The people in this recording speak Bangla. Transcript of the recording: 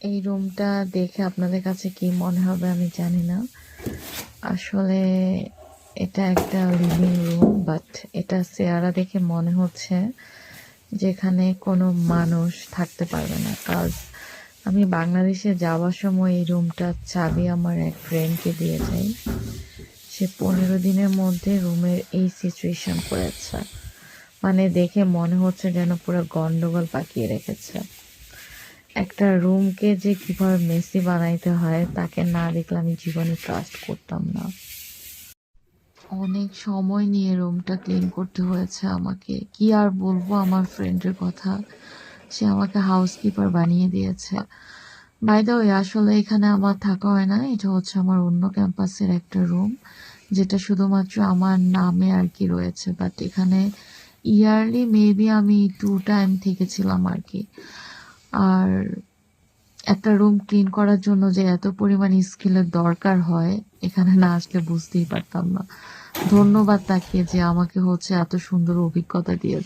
এই রুমটা দেখে আপনাদের কাছে কি মনে হবে আমি জানি না। আসলে এটা একটা লিভিং রুম, বাট এটা চেহারা দেখে মনে হচ্ছে যেখানে কোনো মানুষ থাকতে পারবে না। কাজ আমি বাংলাদেশে যাওয়ার সময় এই রুমটার চাবি আমার এক ফ্রেন্ডকে দিয়ে যাই। সে 15 দিনের মধ্যে রুমের এই সিচুয়েশন করেছে। মানে দেখে মনে হচ্ছে যেন পুরো গন্ডগোল পাকিয়ে রেখেছে। একটা রুমকে যে কিভাবে মেসি বানাইতে হয় তাকে না দেখলে আমি জীবনে ট্রাস্ট করতাম না। অনেক সময় নিয়ে রুমটা ক্লিন করতে হয়েছে আমাকে। কি আর বলবো আমার ফ্রেন্ডের কথা, সে আমাকে হাউসকিপার বানিয়ে দিয়েছে। বাই দ্য ওয়ে, আসলে এখানে আমার থাকা হয় না, এটা হচ্ছে আমার অন্য ক্যাম্পাসের একটা রুম, যেটা শুধুমাত্র আমার নামে আর কি রয়েছে। বাট এখানে ইয়ারলি মেবি আমি 2 টাইম থেকেছিলাম আর কি। আর একটা রুম ক্লিন করার জন্য যে এত পরিমাণ স্কিলের দরকার হয়, এখানে না আসলে বুঝতেই পারতাম না। ধন্যবাদ তাকে যে আমাকে হচ্ছে এত সুন্দর অভিজ্ঞতা দিয়েছে।